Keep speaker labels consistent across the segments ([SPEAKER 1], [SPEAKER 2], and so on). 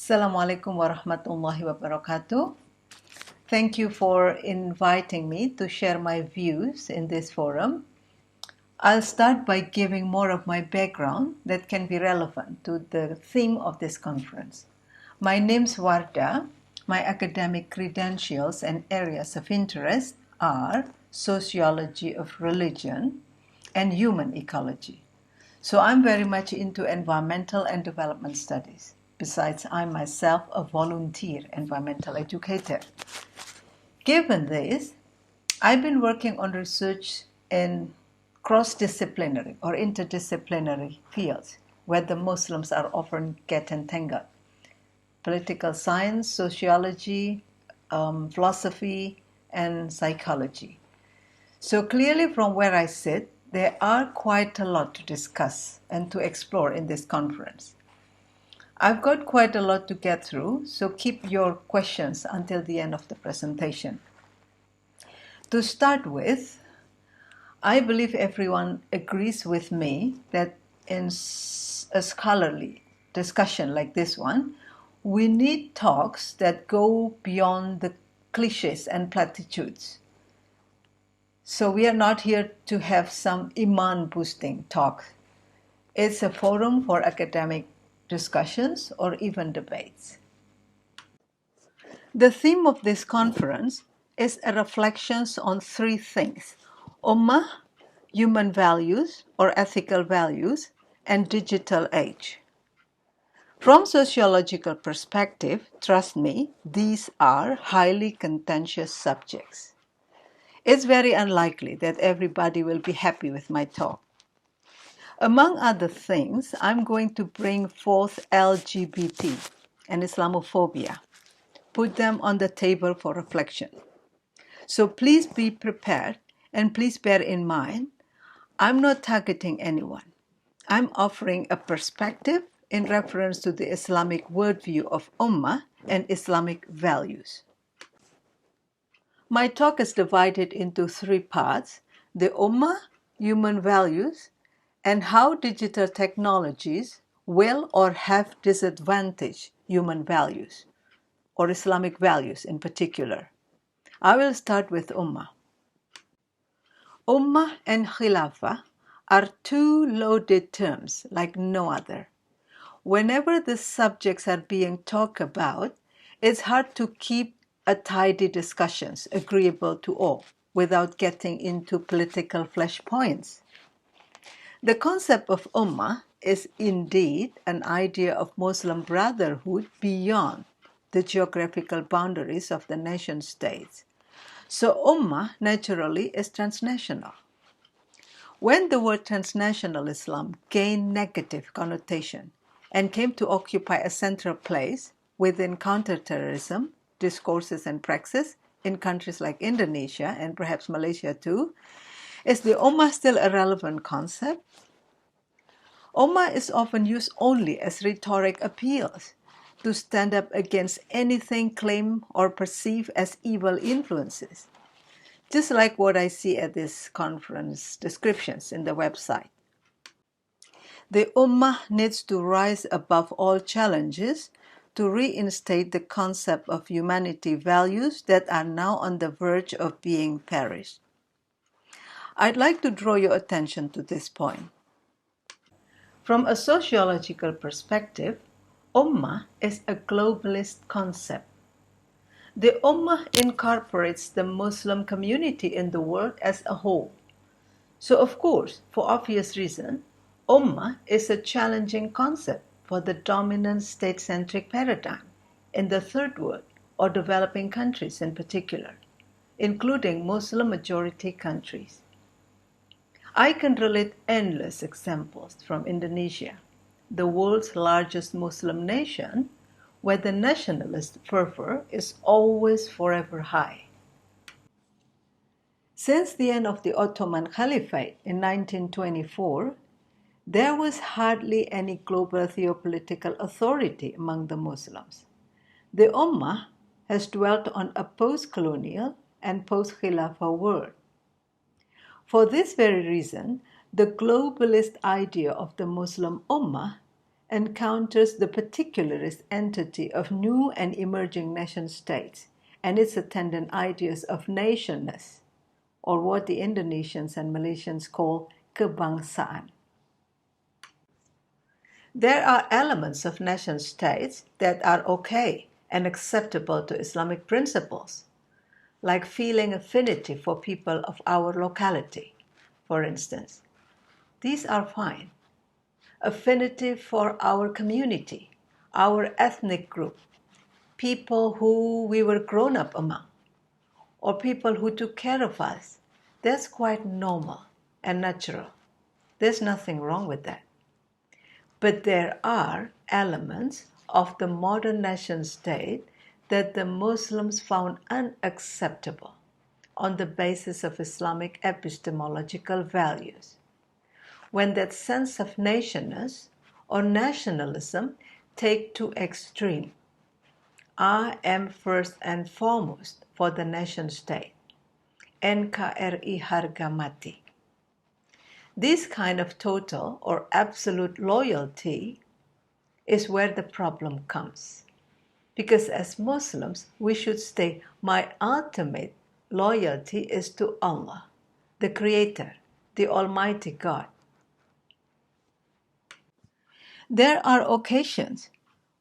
[SPEAKER 1] Assalamualaikum warahmatullahi wabarakatuh. Thank you for inviting me to share my views in this forum. I'll start by giving more of my background that can be relevant to the theme of this conference. My name's Warda. My academic credentials and areas of interest are sociology of religion and human ecology. So I'm very much into environmental and development studies. Besides, I'm myself a volunteer environmental educator. Given this, I've been working on research in cross-disciplinary or interdisciplinary fields where the Muslims are often get entangled. Political science, sociology, philosophy, and psychology. So clearly from where I sit, there are quite a lot to discuss and to explore in this conference. I've got quite a lot to get through, so keep your questions until the end of the presentation. To start with, I believe everyone agrees with me that in a scholarly discussion like this one, we need talks that go beyond the cliches and platitudes. So we are not here to have some iman-boosting talk. It's a forum for academic discussions or even debates. The theme of this conference is a reflections on three things: Ummah, human values or ethical values, and digital age. From sociological perspective, trust me, these are highly contentious subjects. It's very unlikely that everybody will be happy with my talk. Among other things, I'm going to bring forth LGBT and Islamophobia, put them on the table for reflection. So please be prepared and please bear in mind, I'm not targeting anyone. I'm offering a perspective in reference to the Islamic worldview of Ummah and Islamic values. My talk is divided into three parts: the Ummah, human values, and how digital technologies will or have disadvantaged human values, or Islamic values in particular. I will start with Ummah. Ummah and Khilafah are two loaded terms like no other. Whenever the subjects are being talked about, it's hard to keep a tidy discussions agreeable to all without getting into political flashpoints. The concept of Ummah is indeed an idea of Muslim brotherhood beyond the geographical boundaries of the nation states. So Ummah naturally is transnational. When the word transnational Islam gained negative connotation and came to occupy a central place within counterterrorism discourses and praxis in countries like Indonesia and perhaps Malaysia too, is the Ummah still a relevant concept? Ummah is often used only as rhetoric appeals to stand up against anything claimed or perceived as evil influences, just like what I see at this conference descriptions in the website. The Ummah needs to rise above all challenges to reinstate the concept of humanity values that are now on the verge of being perished. I'd like to draw your attention to this point. From a sociological perspective, Ummah is a globalist concept. The Ummah incorporates the Muslim community in the world as a whole. So of course, for obvious reason, Ummah is a challenging concept for the dominant state-centric paradigm in the third world or developing countries in particular, including Muslim-majority countries. I can relate endless examples from Indonesia, the world's largest Muslim nation, where the nationalist fervor is always forever high. Since the end of the Ottoman Caliphate in 1924, there was hardly any global theopolitical authority among the Muslims. The Ummah has dwelt on a post-colonial and post-Khilafah world. For this very reason, the globalist idea of the Muslim Ummah encounters the particularist entity of new and emerging nation states and its attendant ideas of nationness, or what the Indonesians and Malaysians call kebangsaan. There are elements of nation states that are okay and acceptable to Islamic principles, like feeling affinity for people of our locality, for instance. These are fine. Affinity for our community, our ethnic group, people who we were grown up among, or people who took care of us. That's quite normal and natural. There's nothing wrong with that. But there are elements of the modern nation state that the Muslims found unacceptable on the basis of Islamic epistemological values. When that sense of nationness or nationalism take to extreme, I am first and foremost for the nation state. NKRI harga mati. This kind of total or absolute loyalty is where the problem comes. Because as Muslims, we should say, my ultimate loyalty is to Allah, the Creator, the Almighty God. There are occasions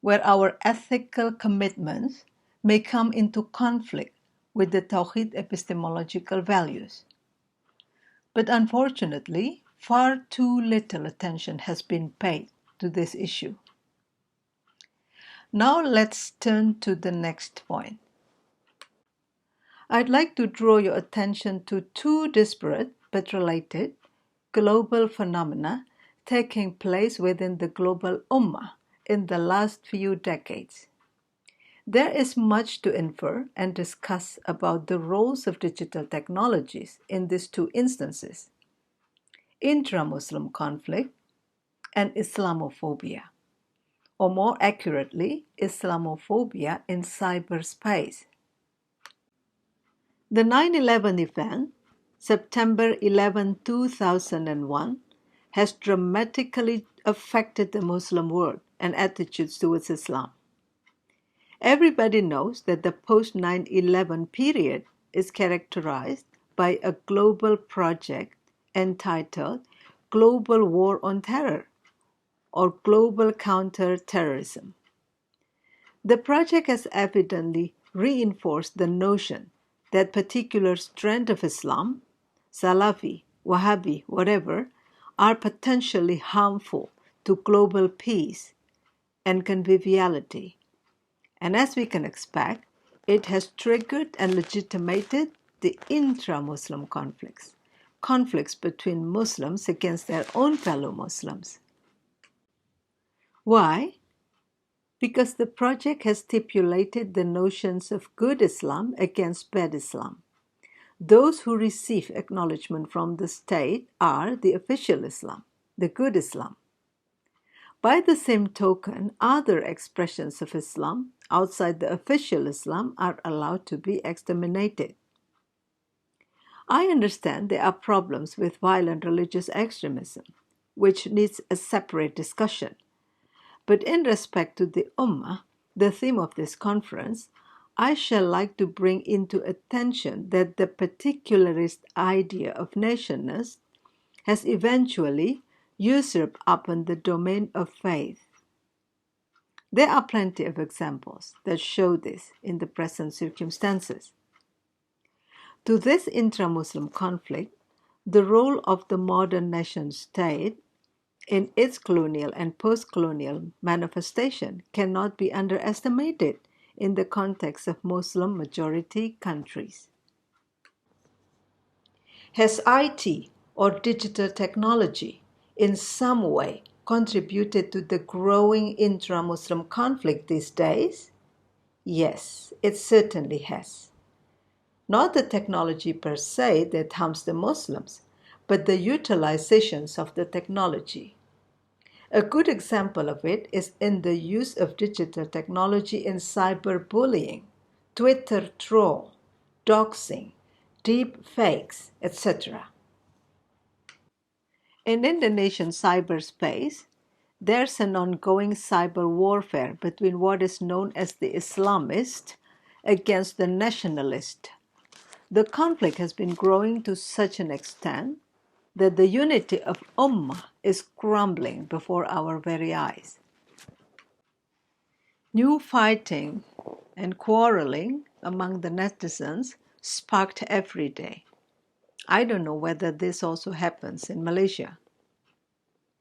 [SPEAKER 1] where our ethical commitments may come into conflict with the Tawhid epistemological values. But unfortunately, far too little attention has been paid to this issue. Now let's turn to the next point. I'd like to draw your attention to two disparate but related global phenomena taking place within the global Ummah in the last few decades. There is much to infer and discuss about the roles of digital technologies in these two instances: intra-Muslim conflict and Islamophobia, or more accurately, Islamophobia in cyberspace. The 9/11 event, September 11, 2001, has dramatically affected the Muslim world and attitudes towards Islam. Everybody knows that the post-9/11 period is characterized by a global project entitled Global War on Terror or Global Counter-Terrorism. The project has evidently reinforced the notion that particular strand of Islam, Salafi, Wahhabi, whatever, are potentially harmful to global peace and conviviality. And as we can expect, it has triggered and legitimated the intra-Muslim conflicts between Muslims against their own fellow Muslims. Why? Because the project has stipulated the notions of good Islam against bad Islam. Those who receive acknowledgement from the state are the official Islam, the good Islam. By the same token, other expressions of Islam outside the official Islam are allowed to be exterminated. I understand there are problems with violent religious extremism, which needs a separate discussion. But in respect to the Ummah, the theme of this conference, I shall like to bring into attention that the particularist idea of nationness has eventually usurped upon the domain of faith. There are plenty of examples that show this in the present circumstances. To this intra-Muslim conflict, the role of the modern nation state in its colonial and post-colonial manifestation cannot be underestimated in the context of Muslim majority countries. Has IT or digital technology in some way contributed to the growing intra-Muslim conflict these days? Yes, it certainly has. Not the technology per se that harms the Muslims, but the utilizations of the technology. A good example of it is in the use of digital technology in cyberbullying, Twitter troll, doxing, deep fakes, etc. In Indonesian cyberspace, there's an ongoing cyber warfare between what is known as the Islamist against the nationalist. The conflict has been growing to such an extent that the unity of Ummah is crumbling before our very eyes. New fighting and quarreling among the netizens sparked every day. I don't know whether this also happens in Malaysia,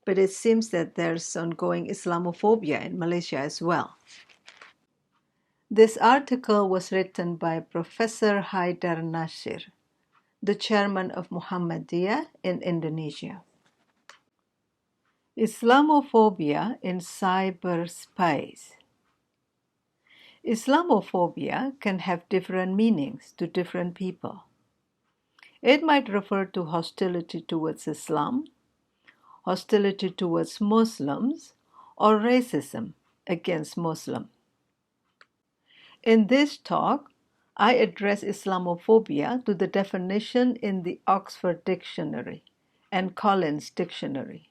[SPEAKER 1] but it seems that there's ongoing Islamophobia in Malaysia as well. This article was written by Professor Haidar Nasir, the chairman of Muhammadiyah in Indonesia. Islamophobia in cyberspace. Islamophobia can have different meanings to different people. It might refer to hostility towards Islam, hostility towards Muslims, or racism against Muslims. In this talk, I address Islamophobia to the definition in the Oxford Dictionary and Collins Dictionary.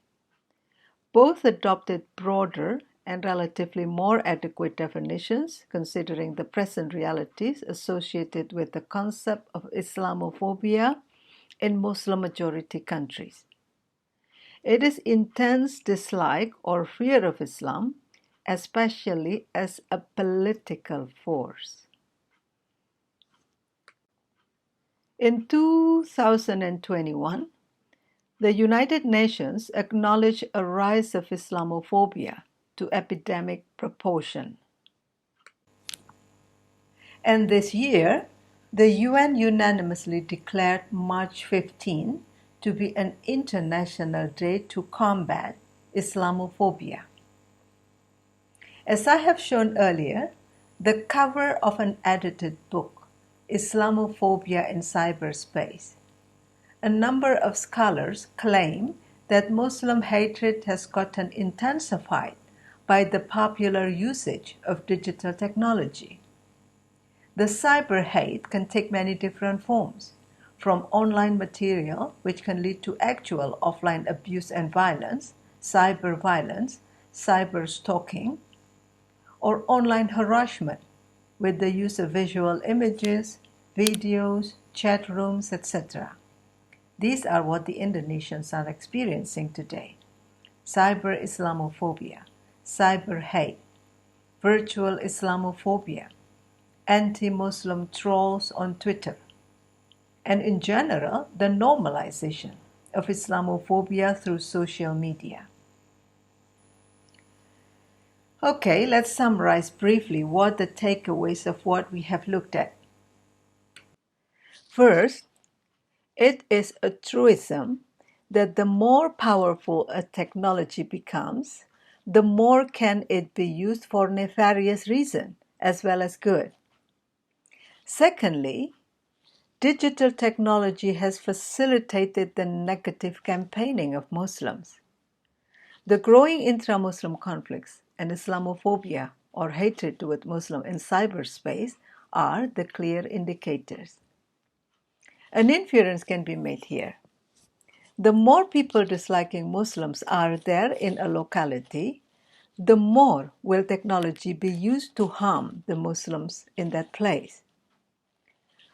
[SPEAKER 1] Both adopted broader and relatively more adequate definitions considering the present realities associated with the concept of Islamophobia in Muslim-majority countries. It is intense dislike or fear of Islam, especially as a political force. In 2021, the United Nations acknowledged a rise of Islamophobia to epidemic proportion. And this year, the UN unanimously declared March 15 to be an international day to combat Islamophobia. As I have shown earlier, the cover of an edited book, Islamophobia in Cyberspace, a number of scholars claim that Muslim hatred has gotten intensified by the popular usage of digital technology. The cyber hate can take many different forms, from online material, which can lead to actual offline abuse and violence, cyber stalking, or online harassment with the use of visual images, videos, chat rooms, etc. These are what the Indonesians are experiencing today. Cyber Islamophobia, cyber hate, virtual Islamophobia, anti-Muslim trolls on Twitter, and in general, the normalization of Islamophobia through social media. Okay, let's summarize briefly what the takeaways of what we have looked at. First, it is a truism that the more powerful a technology becomes, the more can it be used for nefarious reason as well as good. Secondly, digital technology has facilitated the negative campaigning of Muslims. The growing intra-Muslim conflicts and Islamophobia or hatred toward Muslims in cyberspace are the clear indicators. An inference can be made here. The more people disliking Muslims are there in a locality, the more will technology be used to harm the Muslims in that place.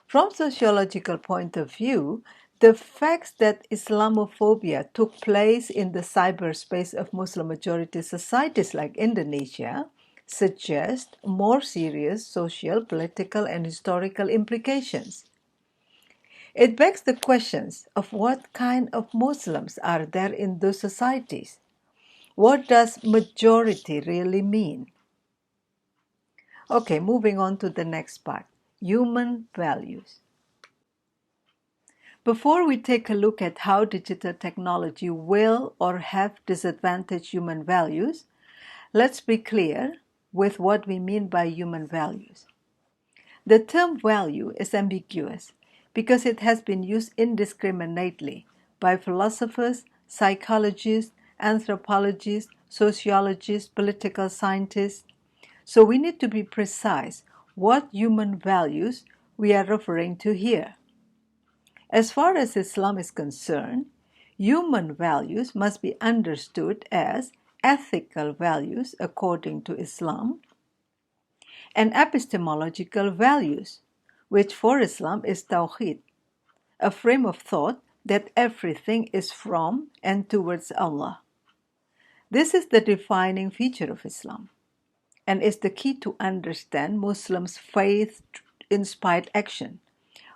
[SPEAKER 1] From sociological point of view, the fact that Islamophobia took place in the cyberspace of Muslim-majority societies like Indonesia suggests more serious social, political, and historical implications. It begs the questions of what kind of Muslims are there in those societies? What does majority really mean? Okay, moving on to the next part, human values. Before we take a look at how digital technology will or have disadvantaged human values, let's be clear with what we mean by human values. The term value is ambiguous because it has been used indiscriminately by philosophers, psychologists, anthropologists, sociologists, political scientists. So we need to be precise what human values we are referring to here. As far as Islam is concerned, human values must be understood as ethical values according to Islam, and epistemological values, which for Islam is Tawheed, a frame of thought that everything is from and towards Allah. This is the defining feature of Islam and is the key to understand Muslims' faith-inspired action,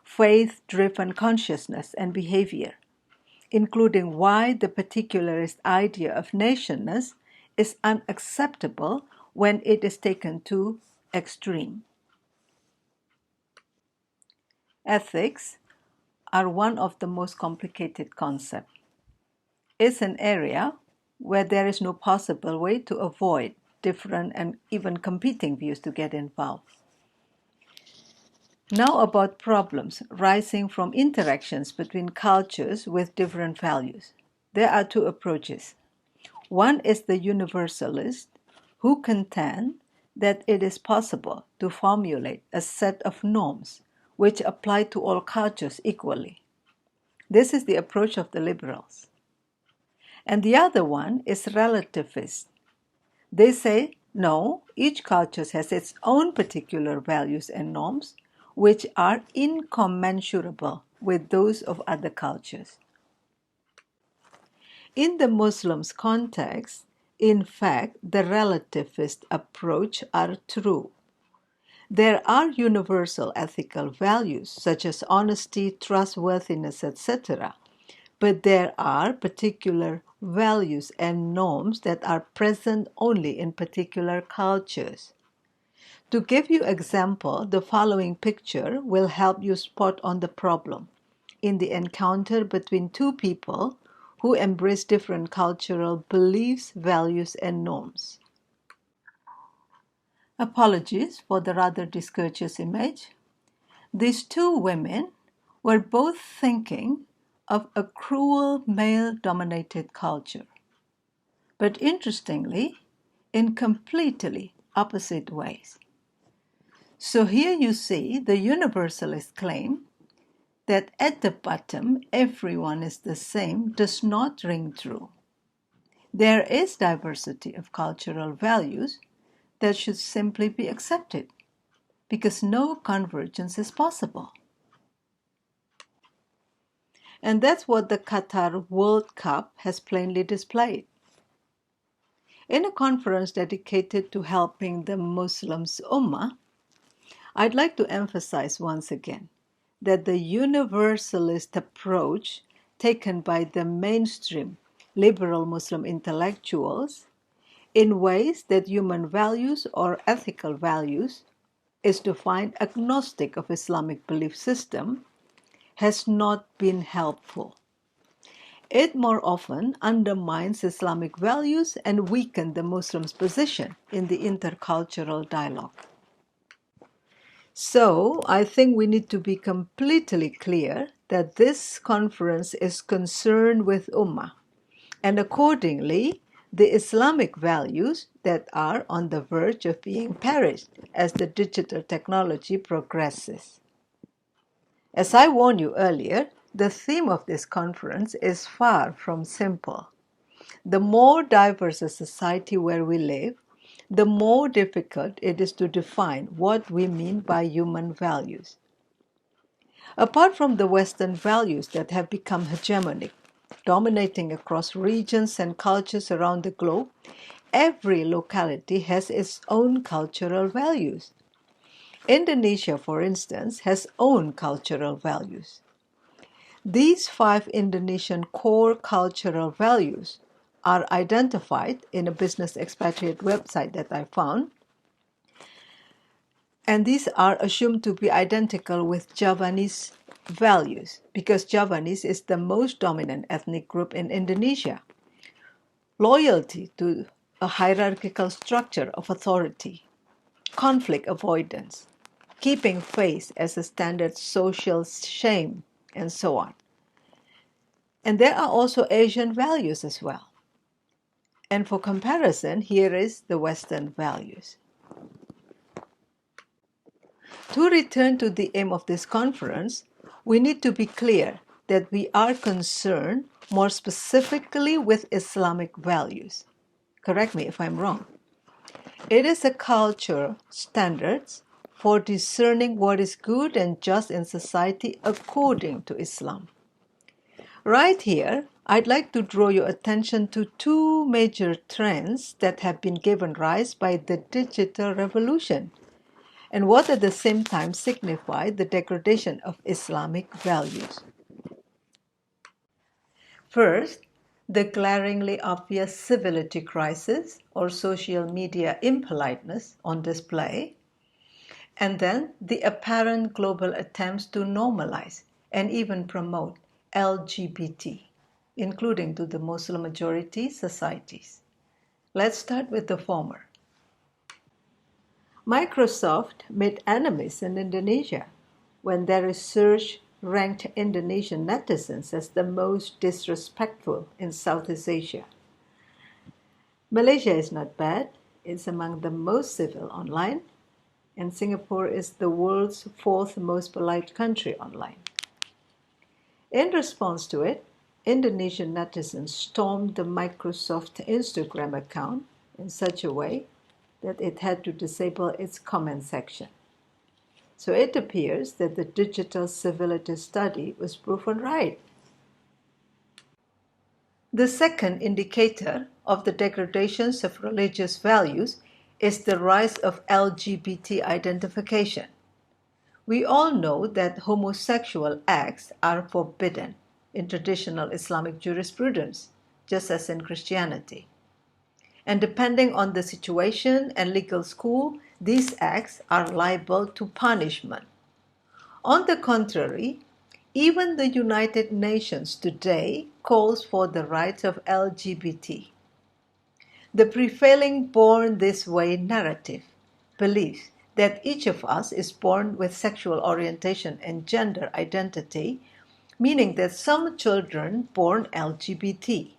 [SPEAKER 1] faith-driven consciousness and behavior, including why the particularist idea of nationness is unacceptable when it is taken to extreme. Ethics are one of the most complicated concepts. It's an area where there is no possible way to avoid different and even competing views to get involved. Now about problems rising from interactions between cultures with different values. There are two approaches. One is the universalist, who contend that it is possible to formulate a set of norms which apply to all cultures equally. This is the approach of the liberals. And the other one is relativist. They say, no, each culture has its own particular values and norms, which are incommensurable with those of other cultures. In the Muslims' context, in fact, the relativist approach are true. There are universal ethical values such as honesty, trustworthiness, etc., but there are particular values and norms that are present only in particular cultures. To give you example, the following picture will help you spot on the problem in the encounter between two people who embrace different cultural beliefs, values, and norms. Apologies for the rather discourteous image. These two women were both thinking of a cruel male-dominated culture, but interestingly, in completely opposite ways. So here you see the universalist claim that at the bottom everyone is the same does not ring true. There is diversity of cultural values that should simply be accepted because no convergence is possible. And that's what the Qatar World Cup has plainly displayed. In a conference dedicated to helping the Muslims Ummah, I'd like to emphasize once again that the universalist approach taken by the mainstream liberal Muslim intellectuals in ways that human values or ethical values is defined agnostic of Islamic belief system has not been helpful. It more often undermines Islamic values and weakens the Muslims' position in the intercultural dialogue. So, I think we need to be completely clear that this conference is concerned with Ummah, and accordingly, the Islamic values that are on the verge of being perished as the digital technology progresses. As I warned you earlier, the theme of this conference is far from simple. The more diverse a society where we live, the more difficult it is to define what we mean by human values. Apart from the Western values that have become hegemonic, dominating across regions and cultures around the globe, every locality has its own cultural values. Indonesia, for instance, has own cultural values. These 5 Indonesian core cultural values are identified in a business expatriate website that I found, and these are assumed to be identical with Javanese values because Javanese is the most dominant ethnic group in Indonesia. Loyalty to a hierarchical structure of authority, conflict avoidance, keeping faith as a standard social shame, and so on. And there are also Asian values as well. And for comparison, here is the Western values. To return to the aim of this conference, we need to be clear that we are concerned more specifically with Islamic values. Correct me if I'm wrong. It is a culture standards for discerning what is good and just in society according to Islam. Right here, I'd like to draw your attention to two major trends that have been given rise by the digital revolution and what at the same time signify the degradation of Islamic values. First, the glaringly obvious civility crisis or social media impoliteness on display, and then the apparent global attempts to normalize and even promote LGBT, including to the Muslim majority societies. Let's start with the former. Microsoft made enemies in Indonesia when their research ranked Indonesian netizens as the most disrespectful in Southeast Asia. Malaysia is not bad, it's among the most civil online, and Singapore is the world's fourth most polite country online. In response to it, Indonesian netizens stormed the Microsoft Instagram account in such a way that it had to disable its comment section. So it appears that the digital civility study was proven right. The second indicator of the degradations of religious values is the rise of LGBT identification. We all know that homosexual acts are forbidden in traditional Islamic jurisprudence, just as in Christianity. And depending on the situation and legal school, these acts are liable to punishment. On the contrary, even the United Nations today calls for the rights of LGBT. The prevailing born this way narrative believes that each of us is born with sexual orientation and gender identity, meaning that some children born LGBT.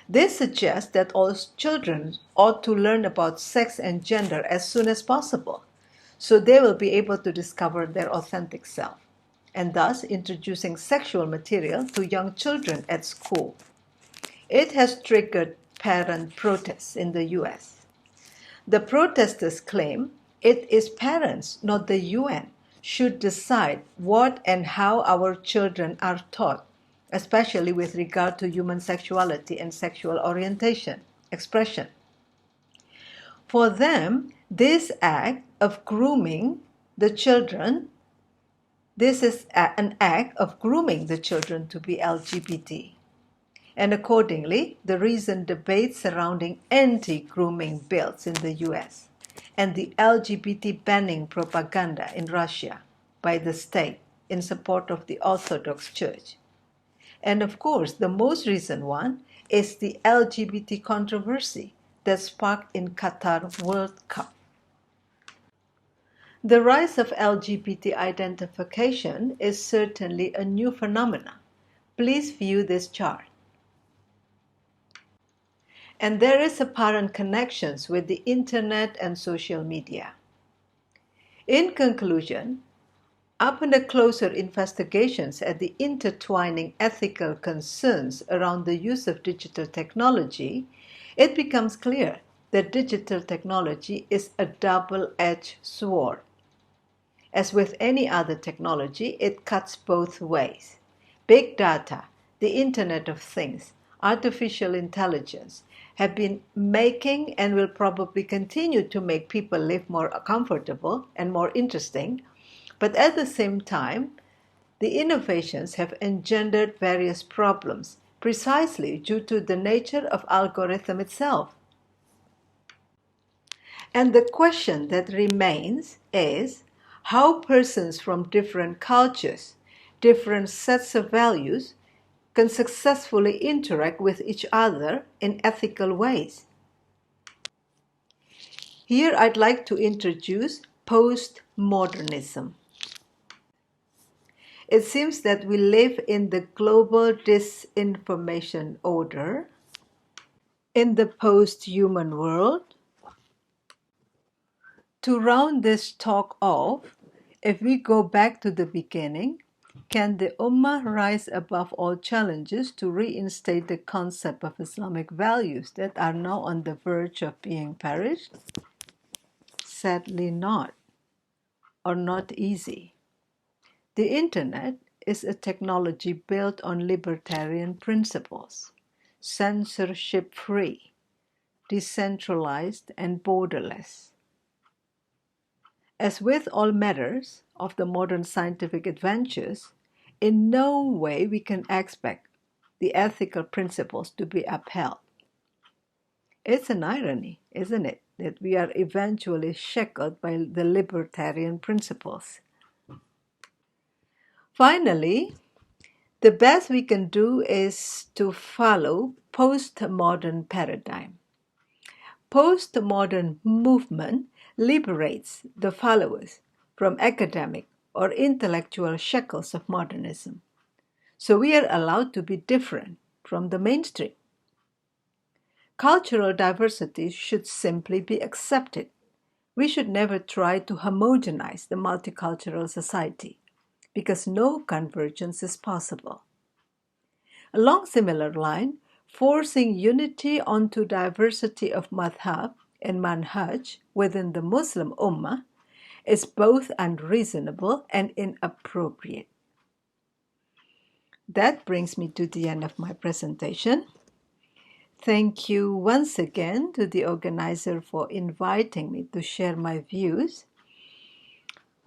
[SPEAKER 1] This suggests that all children ought to learn about sex and gender as soon as possible, so they will be able to discover their authentic self, and thus introducing sexual material to young children at school. It has triggered parent protests in the US. The protesters claim it is parents, not the UN, should decide what and how our children are taught, especially with regard to human sexuality and sexual orientation, expression. For them, this act of grooming the children, this is an act of grooming the children to be LGBT. And accordingly, the recent debate surrounding anti-grooming bills in the US and the LGBT banning propaganda in Russia by the state in support of the Orthodox Church. And of course, the most recent one is the LGBT controversy that sparked in Qatar World Cup. The rise of LGBT identification is certainly a new phenomenon. Please view this chart. And there is apparent connections with the internet and social media. In conclusion, upon a closer investigations at the intertwining ethical concerns around the use of digital technology, it becomes clear that digital technology is a double-edged sword. As with any other technology, it cuts both ways. Big data, the Internet of Things, artificial intelligence have been making and will probably continue to make people live more comfortable and more interesting. But at the same time, the innovations have engendered various problems precisely due to the nature of algorithm itself. And the question that remains is how persons from different cultures, different sets of values, can successfully interact with each other in ethical ways. Here I'd like to introduce postmodernism. It seems that we live in the global disinformation order, in the post-human world. To round this talk off, if we go back to the beginning, Can the Ummah rise above all challenges to reinstate the concept of Islamic values that are now on the verge of being perished? Sadly not, or not easy. The Internet is a technology built on libertarian principles, censorship-free, decentralized, and borderless. As with all matters of the modern scientific adventures, in no way we can expect the ethical principles to be upheld. It's an irony, isn't it, that we are eventually shackled by the libertarian principles. Finally, the best we can do is to follow postmodern paradigm. Postmodern movement liberates the followers from academic or intellectual shackles of modernism. So we are allowed to be different from the mainstream. Cultural diversity should simply be accepted. We should never try to homogenize the multicultural society because no convergence is possible. Along similar line, forcing unity onto diversity of madhab and manhaj within the Muslim Ummah is both unreasonable and inappropriate. That brings me to the end of my presentation. Thank you once again to the organizer for inviting me to share my views.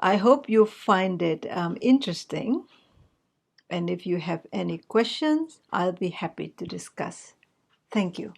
[SPEAKER 1] I hope you find it interesting. And if you have any questions, I'll be happy to discuss. Thank you.